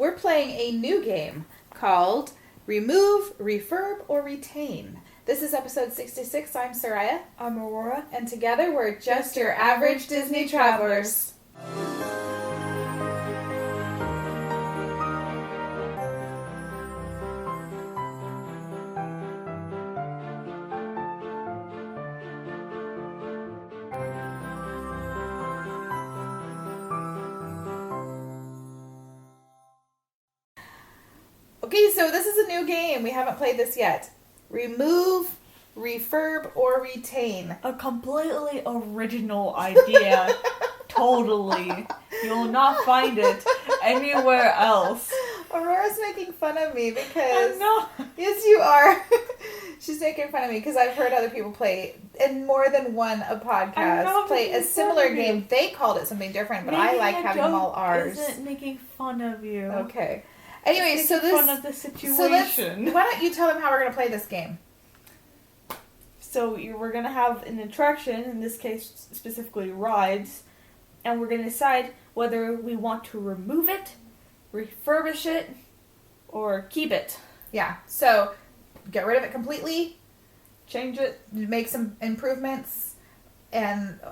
we're playing a new game called Remove, Refurb, or Retain. This is episode 66. I'm Soraya. I'm Aurora. And together we're just your average Disney travelers. Okay, so this is a new game. We haven't played this yet. Remove, refurb, or retain. A completely original idea. Totally. You'll not find it anywhere else. Aurora's making fun of me because... I'm not. Yes, you are. She's making fun of me because I've heard other people play, in more than one podcast, play a similar game. They called it something different, but I like having them all ours. Isn't making fun of you. Okay. Anyway, it's so this... fun of the situation. Why don't you tell them how we're going to play this game? So we're going to have an attraction, in this case specifically rides, and we're going to decide whether we want to remove it, refurbish it, or keep it. Yeah, so get rid of it completely, change it, make some improvements,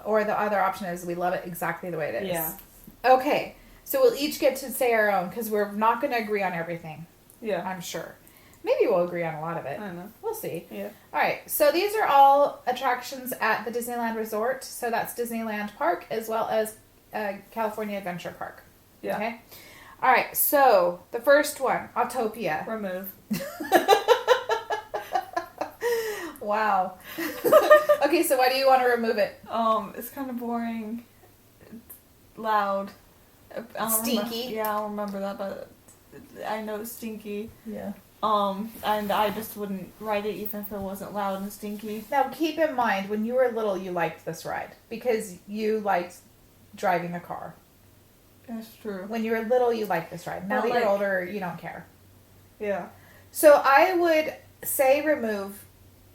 or the other option is we love it exactly the way it is. Yeah. Okay, so we'll each get to say our own because we're not going to agree on everything. Yeah. I'm sure. Maybe we'll agree on a lot of it. I don't know. We'll see. Yeah. All right. So these are all attractions at the Disneyland Resort. So that's Disneyland Park as well as California Adventure Park. Yeah. Okay. All right. So the first one, Autopia. Remove. Wow. Okay. So why do you want to remove it? It's kind of boring. It's loud. Stinky. I don't remember that, but I know it's stinky. Yeah. And I just wouldn't ride it even if it wasn't loud and stinky. Now, keep in mind, when you were little, you liked this ride because you liked driving a car. That's true. When you were little, you liked this ride. Now that you're older, you don't care. Yeah. So I would say remove,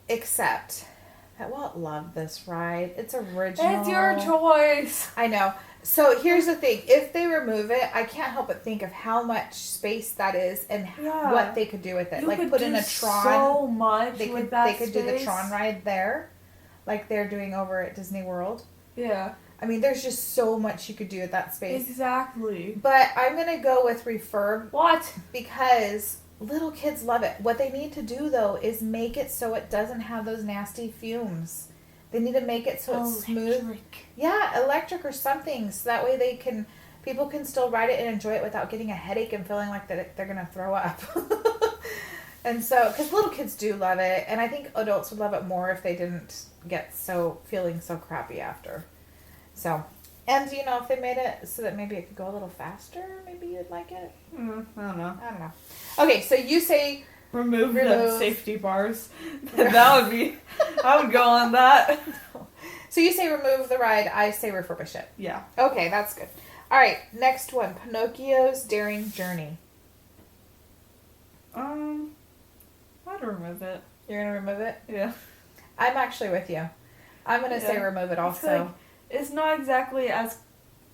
except that Walt loved this ride. It's original. It's your choice. I know. So here's the thing. If they remove it, I can't help but think of how much space that is and what they could do with it. You like could put do in a Tron. So much they with could, that They could space. do the Tron ride there, like they're doing over at Disney World. Yeah. I mean, there's just so much you could do with that space. Exactly. But I'm going to go with refurb. What? Because little kids love it. What they need to do, though, is make it so it doesn't have those nasty fumes. They need to make it so it's smooth. Yeah, electric or something. So that way people can still ride it and enjoy it without getting a headache and feeling like they're going to throw up. And so, because little kids do love it. And I think adults would love it more if they didn't get feeling so crappy after. So, and if they made it so that maybe it could go a little faster, maybe you'd like it. I don't know. I don't know. Okay, so you say... Remove the safety bars. I would go on that. So you say remove the ride, I say refurbish it. Yeah. Okay, that's good. All right, next one, Pinocchio's Daring Journey. I'd remove it. You're going to remove it? Yeah. I'm actually with you. I'm going to say remove it also. It's not exactly as,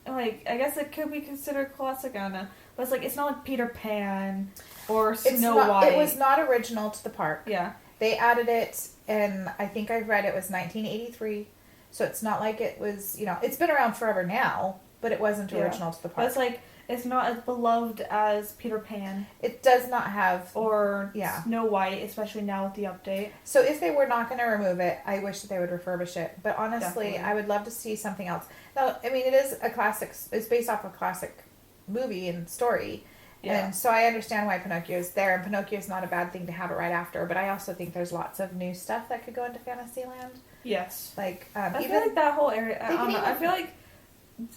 I guess it could be considered classic, I don't know. But it's not like Peter Pan or Snow White. It was not original to the park. Yeah. They added it, and I think I read it was 1983. So it's not like it was, it's been around forever now, but it wasn't original to the park. But it's not as beloved as Peter Pan. It does not have... Or Snow White, especially now with the update. So if they were not going to remove it, I wish that they would refurbish it. But honestly, Definitely. I would love to see something else. Now, I mean, it is a classic. It's based off a classic movie and story. Yeah. And so I understand why Pinocchio is there. And Pinocchio is not a bad thing to have it right after. But I also think there's lots of new stuff that could go into Fantasyland. Yes. I feel like that whole area... I feel like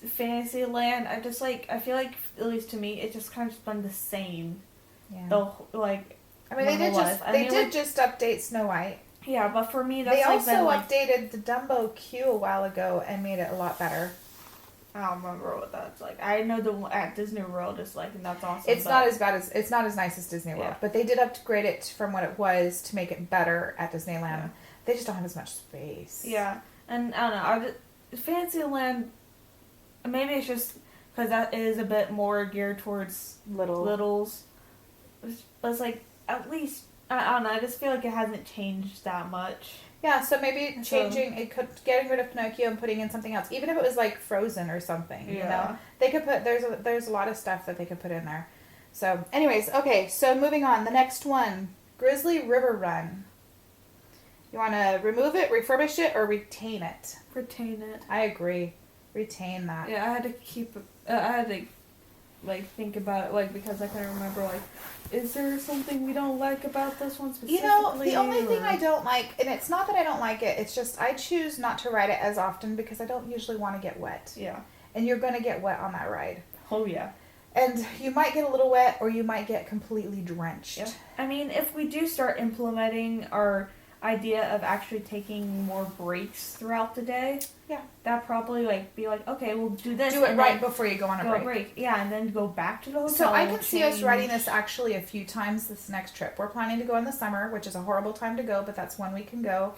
Fantasyland, I feel like, at least to me, it just kind of been the same. Yeah. They did just update Snow White. Yeah, but for me, that's they also updated the Dumbo queue a while ago and made it a lot better. I don't remember what that's like. I know the one at Disney World is like, and that's awesome. It's not as nice as Disney World, but they did upgrade it from what it was to make it better at Disneyland. Yeah. They just don't have as much space. Yeah, and I don't know. Fantasyland, maybe it's just because that is a bit more geared towards littles. But it's like, at least, I don't know, I just feel like it hasn't changed that much. Yeah, so maybe getting rid of Pinocchio and putting in something else, even if it was like Frozen or something. You know, they could put there's a lot of stuff that they could put in there. So, anyways, okay. So moving on, the next one, Grizzly River Run. You want to remove it, refurbish it, or retain it? Retain it. I agree. Retain that. Yeah, I had to keep. I had to think about it, because I couldn't remember, is there something we don't like about this one specifically? You know, the only thing I don't like, and it's not that I don't like it, it's just I choose not to ride it as often because I don't usually want to get wet. Yeah. And you're going to get wet on that ride. Oh, yeah. And you might get a little wet or you might get completely drenched. Yeah. I mean, if we do start implementing our idea of actually taking more breaks throughout the day, that probably be okay, we'll do this. Do it right before you go on a break. Yeah, and then go back to the hotel. So I can see us riding this actually a few times this next trip. We're planning to go in the summer, which is a horrible time to go, but that's when we can go.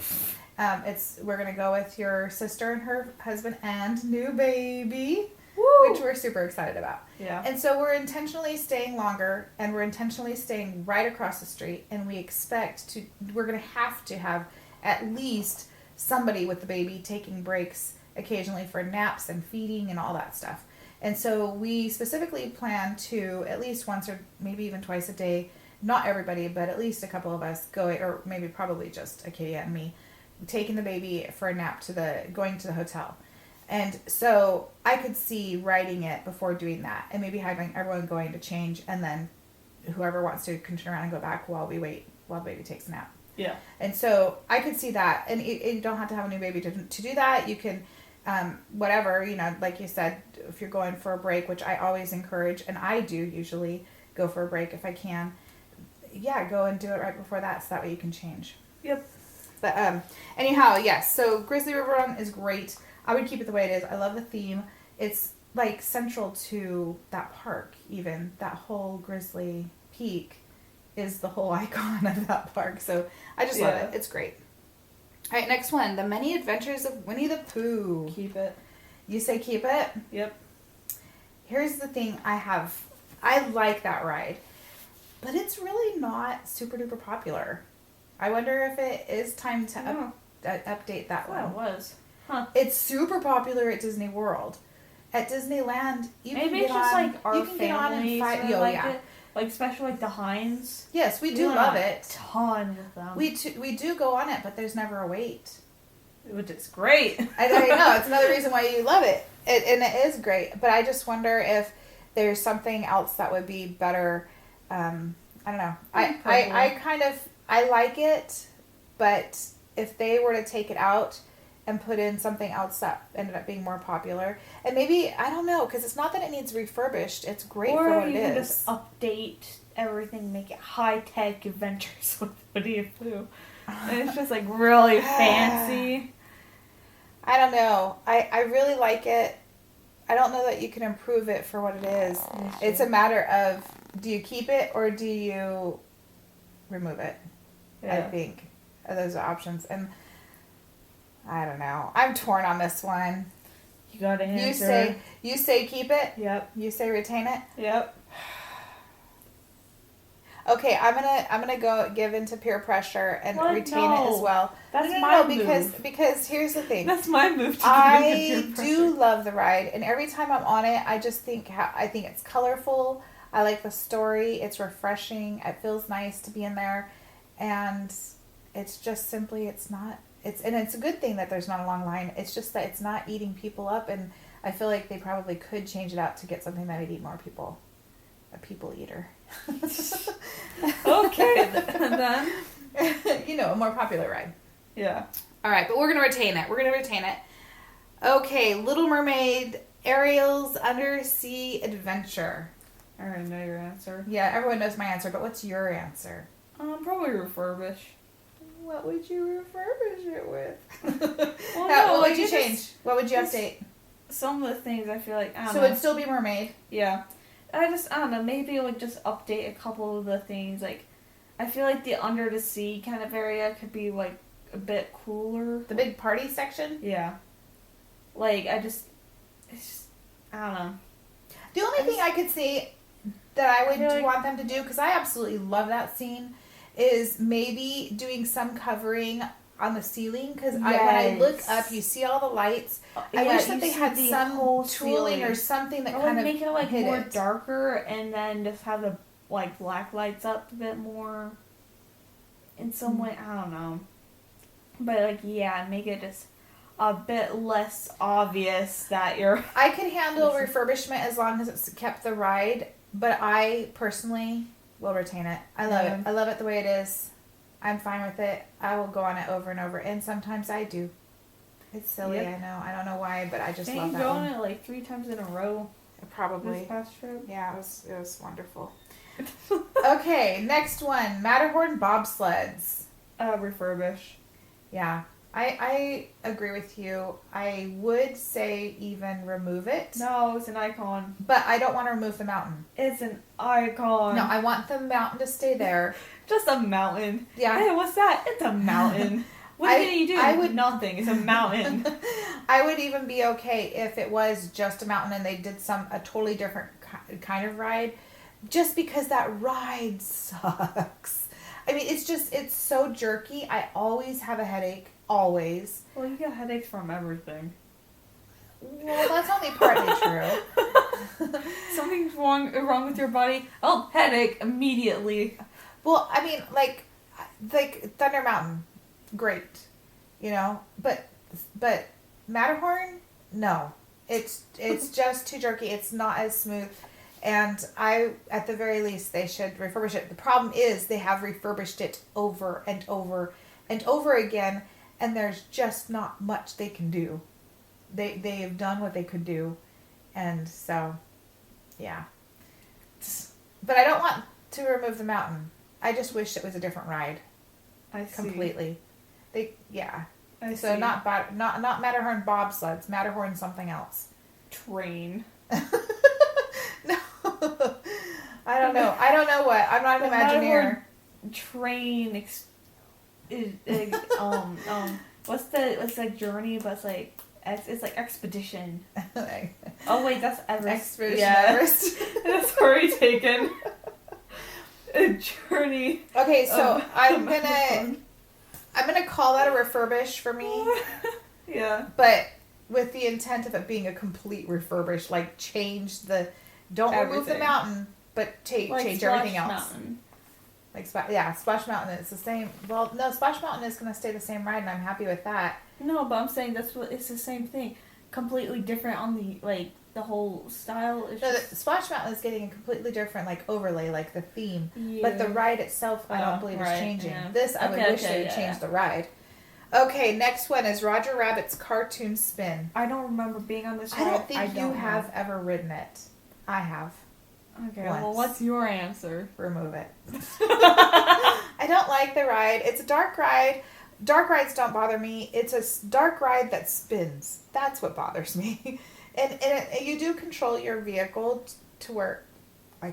We're gonna go with your sister and her husband and new baby. Woo! Which we're super excited about. Yeah. And so we're intentionally staying longer, and we're intentionally staying right across the street, and we're going to have at least somebody with the baby taking breaks occasionally for naps and feeding and all that stuff. And so we specifically plan to at least once or maybe even twice a day, not everybody, but at least a couple of us going, or maybe probably just Acadia and me, taking the baby for a nap going to the hotel. And so I could see riding it before doing that and maybe having everyone going to change and then whoever wants to can turn around and go back while we wait, while the baby takes a nap. Yeah. And so I could see that. And you don't have to have a new baby to do that. You can, whatever, like you said, if you're going for a break, which I always encourage, and I do usually go for a break if I can, go and do it right before that so that way you can change. Yep. But anyhow, yes, so Grizzly River Run is great. I would keep it the way it is. I love the theme. It's central to that park even. That whole Grizzly Peak is the whole icon of that park. So I just love it. It's great. All right, next one. The Many Adventures of Winnie the Pooh. Keep it. You say keep it? Yep. Here's the thing I like that ride. But it's really not super duper popular. I wonder if it is time to update that one. It was. Huh. It's super popular at Disney World. At Disneyland, you can get on. Our you can get on and fight. It. Especially the Heinz. Yes, we do love it. A ton with them. We do go on it, but there's never a wait. Which is great. I know. It's another reason why you love it. And it is great. But I just wonder if there's something else that would be better. I don't know. I like it, but if they were to take it out and put in something else that ended up being more popular. And maybe, I don't know, because it's not that it needs refurbished. It's great for what it is. Or you can just update everything, make it high-tech adventures with Winnie and Pooh. And it's just, really fancy. I don't know. I really like it. I don't know that you can improve it for what it is. It's a matter of, do you keep it or do you remove it? Yeah. I think. Those are options. And I don't know. I'm torn on this one. You gotta answer. You say keep it? Yep. You say retain it? Yep. Okay, I'm gonna go give into peer pressure and retain it as well. That's my move. Because here's the thing. That's my move. I do love the ride, and every time I'm on it, I just think it's colorful. I like the story. It's refreshing. It feels nice to be in there, and it's just simply and it's a good thing that there's not a long line. It's just that it's not eating people up, and I feel like they probably could change it out to get something that would eat more people. A people eater. Okay, then. A more popular ride. Yeah. All right, but we're going to retain it. Okay, Little Mermaid, Ariel's Undersea Adventure. I already know your answer. Yeah, everyone knows my answer, but what's your answer? Probably refurbish. What would you refurbish it with? Well, what would you change? What would you update? Some of the things I feel like, I don't know. So it'd still be Mermaid? Yeah. I don't know, maybe just update a couple of the things, I feel like the under the sea kind of area could be, a bit cooler. The big party section? Yeah. I don't know. The only thing I could see that I would want them to do, because I absolutely love that scene, is maybe doing some covering on the ceiling, because when I look up, you see all the lights. I wish that they had some tooling ceiling. or something that kind of make it like more it. darker, and then just have the like black lights up a bit more. In some way, I don't know, but like make it just a bit less obvious that you're. I can handle refurbishment as long as it's kept the ride, but I personally will retain it. I love it. I love it the way it is. I'm fine with it. I will go on it over and over, and sometimes I do. It's silly, I know. I don't know why, but I just love that one. You go on it like 3 times in a row. Probably. This past trip. Yeah, it was wonderful. Okay, next one. Matterhorn bobsleds. Refurbish. Yeah. I agree with you. I would say even remove it. No, it's an icon. But I don't want to remove the mountain. It's an icon. No, I want the mountain to stay there. Just a mountain. Yeah. Hey, what's that? It's a mountain. What do you do? I would nothing. It's a mountain. I would even be okay if it was just a mountain and they did a totally different kind of ride, just because that ride sucks. I mean, it's so jerky. I always have a headache. Always. Well, you get headaches from everything. Well, that's only partly true. Something's wrong with your body. Oh, headache immediately. Well, I mean, like Thunder Mountain, great, but Matterhorn, no, it's just too jerky. It's not as smooth, and at the very least, they should refurbish it. The problem is they have refurbished it over and over and over again, and there's just not much they can do. They have done what they could do, and so, yeah. But I don't want to remove the mountain. I just wish it was a different ride. I see. Completely. I So see. not Matterhorn bobsleds. Matterhorn something else. Train. No. I don't know. I don't know what. I'm not an Imagineer. Train. What's the journey? But it's like expedition. Oh wait, that's Everest. Expedition Everest. That's already taken. A journey. Okay, so I'm gonna call that a refurbish for me. Yeah. But with the intent of it being a complete refurbish, like don't remove the mountain, but change everything else. Mountain. Splash Mountain. It's the same. Well, no, Splash Mountain is gonna stay the same ride, and I'm happy with that. No, but I'm saying it's the same thing. Completely different on the whole style. The Splash Mountain is getting a completely different overlay, like the theme. Yeah. But the ride itself, I don't believe is changing. Yeah. This, I would wish they would change the ride. Okay, next one is Roger Rabbit's Cartoon Spin. I don't remember being on this ride. I don't think you have ever ridden it. I have. Okay, once. well, what's your answer? Remove it. I don't like the ride. It's a dark ride. Dark rides don't bother me. It's a dark ride that spins. That's what bothers me. And you do control your vehicle to where,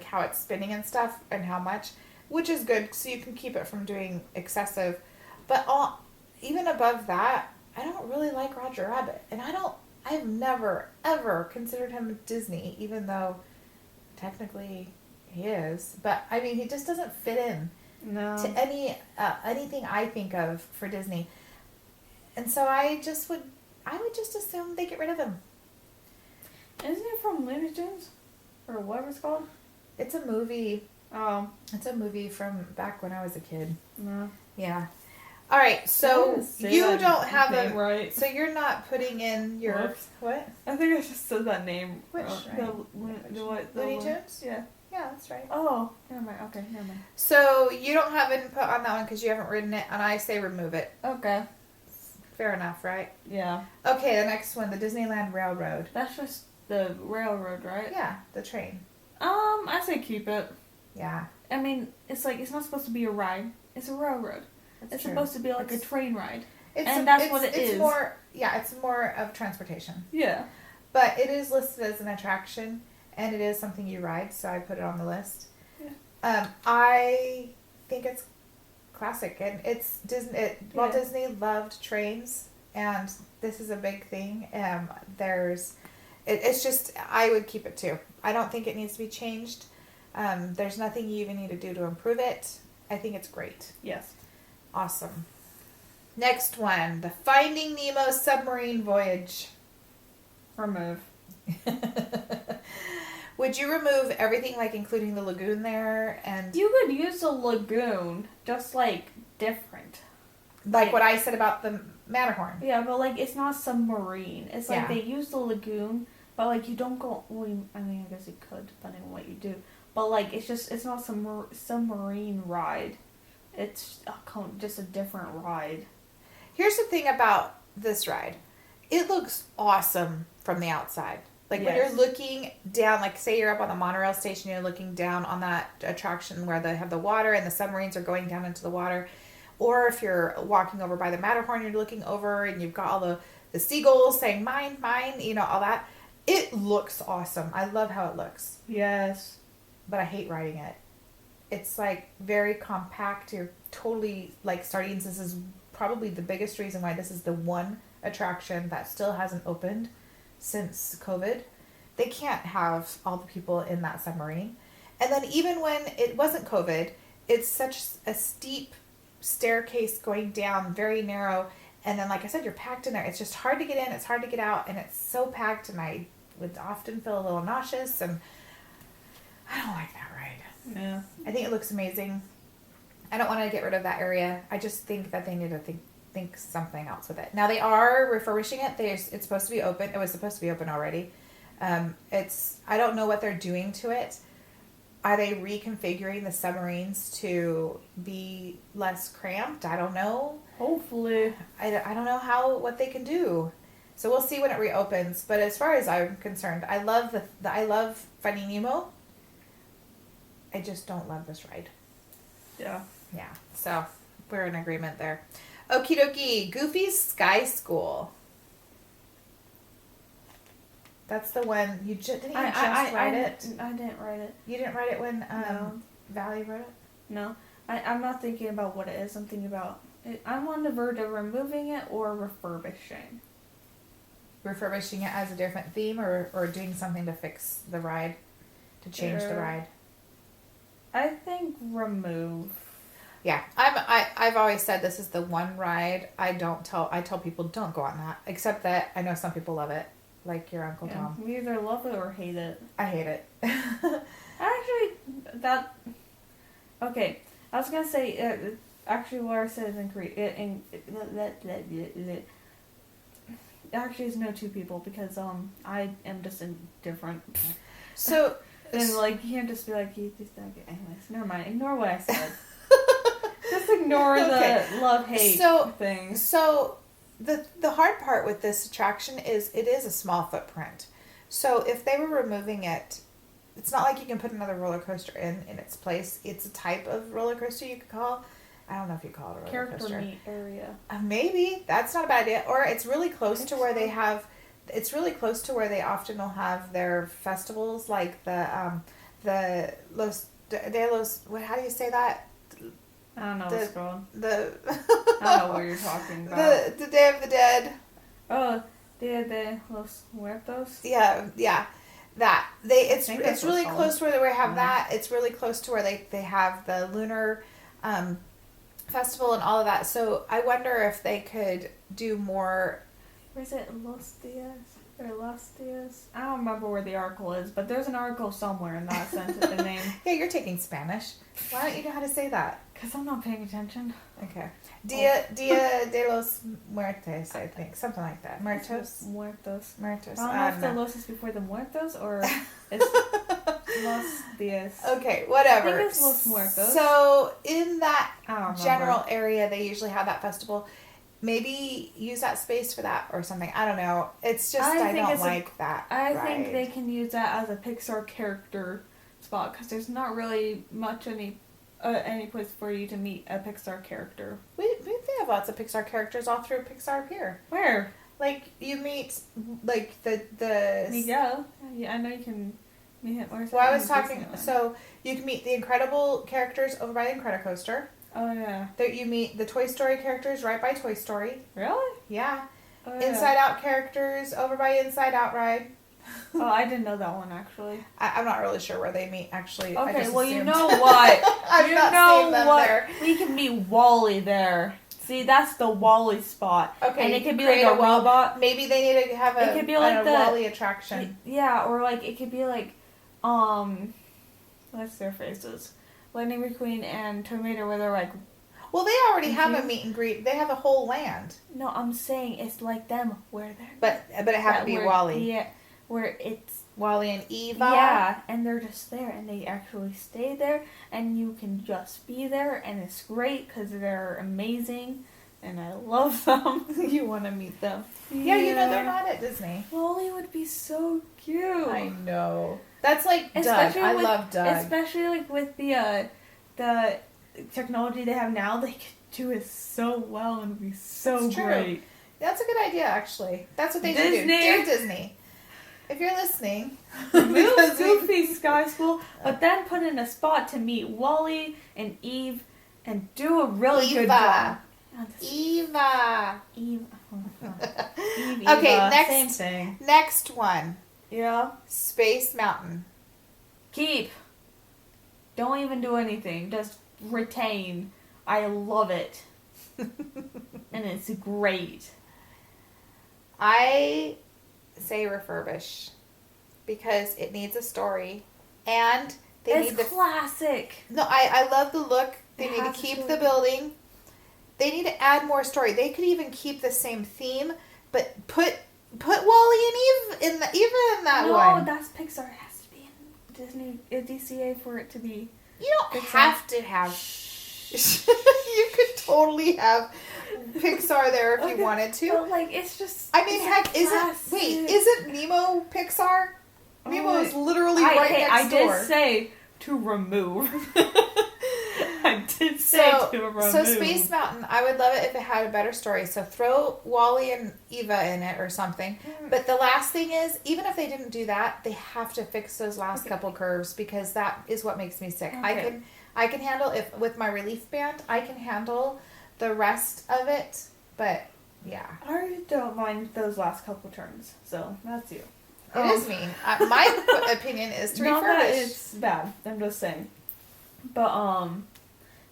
how it's spinning and stuff and how much, which is good so you can keep it from doing excessive. But even above that, I don't really like Roger Rabbit. And I've never, ever considered him Disney, even though technically he is. But, I mean, he just doesn't fit in to anything I think of for Disney. And so I would just assume they get rid of him. Isn't it from Looney Tunes? Or whatever it's called? It's a movie. Oh. It's a movie from back when I was a kid. No. Yeah. All right, so you don't have name right. So you're not putting in your... Whoops. What? I think I just said that name. Which? Looney Tunes? Yeah. Yeah, that's right. Oh, never mind. Okay, never mind. So you don't have input on that one because you haven't ridden it, and I say remove it. Okay. Fair enough, right? Yeah. Okay, the next one, the Disneyland Railroad. That's just the railroad, right? Yeah, the train. I say keep it. Yeah. I mean, it's not supposed to be a ride. It's a railroad. It's supposed to be like a train ride. That's what it is. It's more of transportation. Yeah. But it is listed as an attraction, and it is something you ride, so I put it on the list. Yeah. I think it's classic, and it's Disney. Disney loved trains, and this is a big thing. It's just, I would keep it too. I don't think it needs to be changed. There's nothing you even need to do to improve it. I think it's great. Yes. Awesome. Next one, the Finding Nemo submarine voyage. Remove. Would you remove everything, like including the lagoon there? And You could use a lagoon, just like different. like what I said about the Matterhorn. Yeah, but like it's not submarine. It's like Yeah. they use the lagoon, but like you don't go. Well, I mean, I guess you could depending on what you do. But like it's not submarine ride. It's just a different ride. Here's the thing about this ride. It looks awesome from the outside. Like when Yes. you're looking down, like say you're up on the monorail station, you're looking down on that attraction where they have the water and the submarines are going down into the water. Or if you're walking over by the Matterhorn, you're looking over and you've got all the seagulls saying, mine, mine, all that. It looks awesome. I love how it looks. Yes. But I hate riding it. It's like very compact. You're totally like sardines. This is probably the biggest reason why this is the one attraction that still hasn't opened since COVID. They can't have all the people in that submarine. And then even when it wasn't COVID, it's such a steep staircase going down, very narrow. And then, like I said, you're packed in there. It's just hard to get in. It's hard to get out. And it's so packed. And I would often feel a little nauseous. And I don't like that ride. Yeah. I think it looks amazing. I don't want to get rid of that area. I just think that they need to think something else with it. Now they are refurbishing it. It's supposed to be open. It was supposed to be open already. I don't know what they're doing to it. Are they reconfiguring the submarines to be less cramped? I don't know. Hopefully. I don't know what they can do. So we'll see when it reopens. But as far as I'm concerned, I love I love Finding Nemo. I just don't love this ride. Yeah. Yeah. So we're in agreement there. Okie dokie. Goofy's Sky School. That's the one you didn't you just write it. I didn't write it. You didn't write it when No. Valley wrote it. No. I'm not thinking about what it is. I'm thinking about it. I'm on the verge of removing it or refurbishing. Refurbishing it as a different theme, or doing something to fix the ride, to change the ride. I think remove. Yeah, I've always said this is the one ride I tell people don't go on that, except that I know some people love it, like your Uncle Tom. We either love it or hate it. I hate it. Actually, okay. I was gonna say actually what I said is incorrect. Actually, it's no two people because I am just indifferent. So then like you can't just be like you just don't get anyways. Never mind. Ignore what I said. Just ignore the love-hate thing. So the hard part with this attraction is it is a small footprint. So if they were removing it, it's not like you can put another roller coaster in its place. It's a type of roller coaster you could call. I don't know if you call it a roller Character coaster. meet area. Maybe. That's not a bad idea. Or it's really close to where they have... It's really close to where they often will have their festivals, like the Los de los... How do you say that? I don't know what's called. The I don't know what you're talking about. the Day of the Dead. Oh, Dia de los Muertos? Yeah. That. It's that's really what's close to where they have Yeah. that. It's really close to where they have the lunar festival and all of that. So I wonder if they could do more. Where is it? Los Dias? Or Los Dias? I don't remember where the article is, but there's an article somewhere in that sense of the name. Yeah, you're taking Spanish. Why don't you know how to say that? Because I'm not paying attention. Okay. Dia de los Muertos, I think. Something like that. Muertos? Muertos. Muertos. I don't know if the Los is before the Muertos or it's Los Dias. Okay, whatever. I think it's Los Muertos. So, in that I don't remember. general area, they usually have that festival. Maybe use that space for that or something. I don't know. It's just, I don't like that I ride. think they can use that as a Pixar character spot because there's not really much any place for you to meet a Pixar character. We have lots of Pixar characters all through Pixar Pier. Where? Like, you meet, like, the... Miguel. Yeah, I know you can meet him. Well, I was talking... So, you can meet the Incredible characters over by the Incredicoaster. Oh, yeah. There you meet the Toy Story characters right by Toy Story. Really? Yeah. Oh, yeah. Inside Out characters over by Inside Out Ride. Oh, I didn't know that one actually. I'm not really sure where they meet actually. I Okay, just well, assumed. you know what? I've you not know seen them what? there. We can meet Wally there. See, that's the Wally spot. Okay, and it could be create like a Wall- robot. Maybe they need to have It could be like a the Wally attraction. Yeah, or like it could be like, what's their faces? Lightning McQueen and Terminator, where they're like. Well, they already have a meet and greet. They have a whole land. No, I'm saying it's like them where they're. But it has to be Wally. Yeah, where it's. Wally and Eva. Yeah, and they're just there, and they actually stay there, and you can just be there, and it's great because they're amazing, and I love them. You want to meet them? Yeah, you know they're not at Disney. Wally would be so cute. I know. That's like especially Doug. I with, love Doug. especially like with the technology they have now. They could do it so well and be so That's true. great. That's a good idea, actually. That's what they should do. Disney. Dear Disney, if you're listening, Move Goofy Sky School, but then put in a spot to meet Wally and Eve and do a really good job. Eva. Eve. Eve. Okay, Eva, next. Same thing. Next one. Yeah. Space Mountain. Keep. Don't even do anything. Just retain. I love it. And it's great. I say refurbish because it needs a story and It's classic. No, I love the look. They It need to has a keep story. the building. They need to add more story. They could even keep the same theme, but put Wally and Eve in that one. No, that's Pixar. It has to be in Disney, DCA for it to be. You don't Pixar. have to have. You could totally have Pixar there if you wanted to. But like, it's just. I mean, heck, isn't Nemo Pixar? Nemo is literally right next door. I did say to remove. I did say to remove. So Space Mountain, I would love it if it had a better story. So throw Wally and Eva in it or something. But the last thing is, even if they didn't do that, they have to fix those last couple curves because that is what makes me sick. Okay. I can handle if with my relief band, I can handle the rest of it. But yeah, I don't mind those last couple turns. So that's you. it is mean. My opinion is to Not that refurbish. it's bad. I'm just saying. But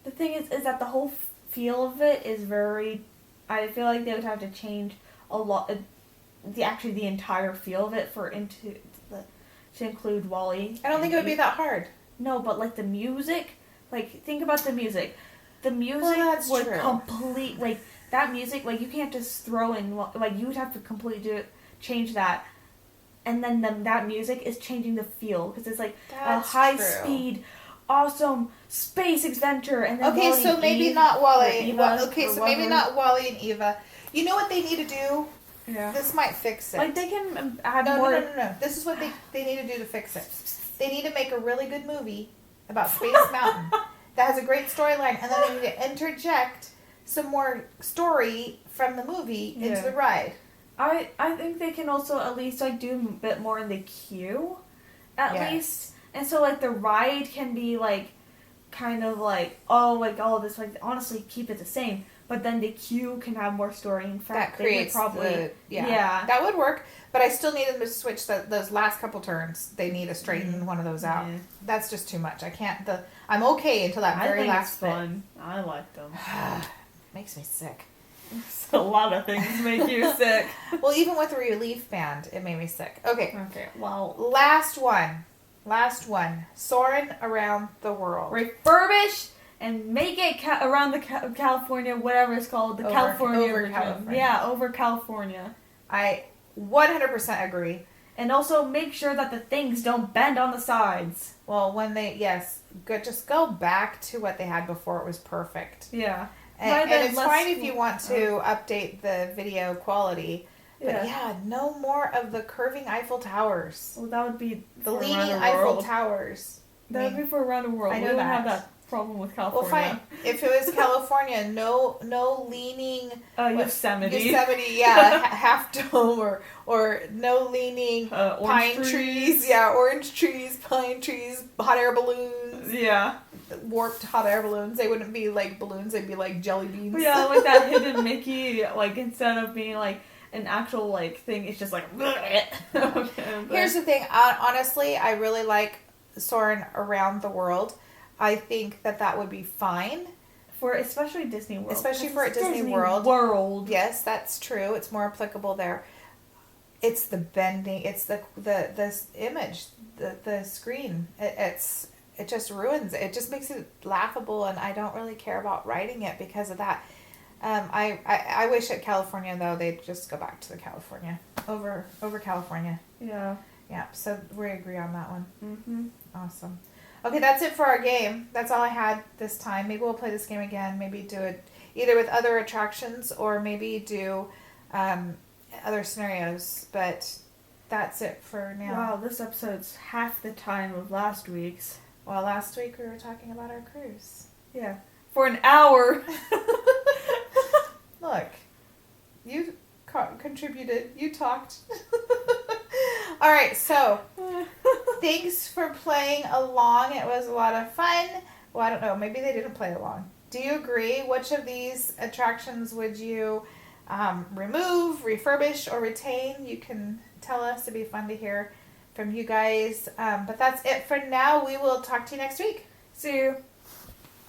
the thing is that the whole feel of it is very. I feel like they would have to change a lot. The entire feel of it to include Wally. I don't think it would be that hard. No, but like the music, like think about the music. The music that's would true. complete like that music. Like you can't just throw in like you would have to completely change that, and then that music is changing the feel because it's like That's a high true. speed, awesome space adventure. And then Okay, Wally so and maybe Eve, not or Wally. Eva, Okay, or so maybe whatever. not Wally and Eva. You know what they need to do? Yeah. This might fix it. Like they can add no, more. No. This is what they need to do to fix it. They need to make a really good movie about Space Mountain that has a great storyline, and then they need to interject some more story from the movie into the ride. I think they can also at least like do a bit more in the queue, at least, and so like the ride can be like, kind of like all of this like honestly keep it the same, but then the queue can have more story. In fact, That creates that would work. But I still need them to switch those last couple turns. They need to straighten one of those out. Yeah. That's just too much. I can't. I'm okay until that very last bit. Fun. I like them. Makes me sick. A lot of things make you sick. Well, even with the relief band, it made me sick. Okay. Okay. Well, Last one. Soarin' around the world. refurbish and make it around the California, whatever it's called, the California version. California. Yeah, over California. I 100% agree. And also make sure that the things don't bend on the sides. Well, just go back to what they had before. It was perfect. Yeah. And it's fine if you want to update the video quality. But no more of the curving Eiffel Towers. Well, that would be The leaning Eiffel Towers. That would be for around the world. I know we don't that. have that problem with California. Well, fine. If it was California, no leaning Yosemite. Half dome or no leaning pine trees. Yeah, orange trees, pine trees, hot air balloons. Yeah. Warped hot air balloons. They wouldn't be like balloons, they'd be like jelly beans. Yeah, like that hidden Mickey, like instead of being like an actual like thing, it's just like. Here's the thing. Honestly, I really like Soarin' Around the World. I think that would be fine. For especially Disney World. Especially for a Disney World. Yes, that's true. It's more applicable there. It's the bending. It's the image, the screen. It just ruins it. It just makes it laughable, and I don't really care about writing it because of that. I wish at California though they'd just go back to the California over California. Yeah. Yeah. So we agree on that one. Mhm. Awesome. Okay, that's it for our game. That's all I had this time. Maybe we'll play this game again. Maybe do it either with other attractions or maybe do other scenarios. But that's it for now. Wow, this episode's half the time of last week's. Well, last week we were talking about our cruise. Yeah. For an hour. Look, you contributed. You talked. All right, so thanks for playing along. It was a lot of fun. Well, I don't know. Maybe they didn't play along. Do you agree? Which of these attractions would you remove, refurbish, or retain? You can tell us. It'd be fun to hear from you guys. But that's it for now. We will talk to you next week. See you.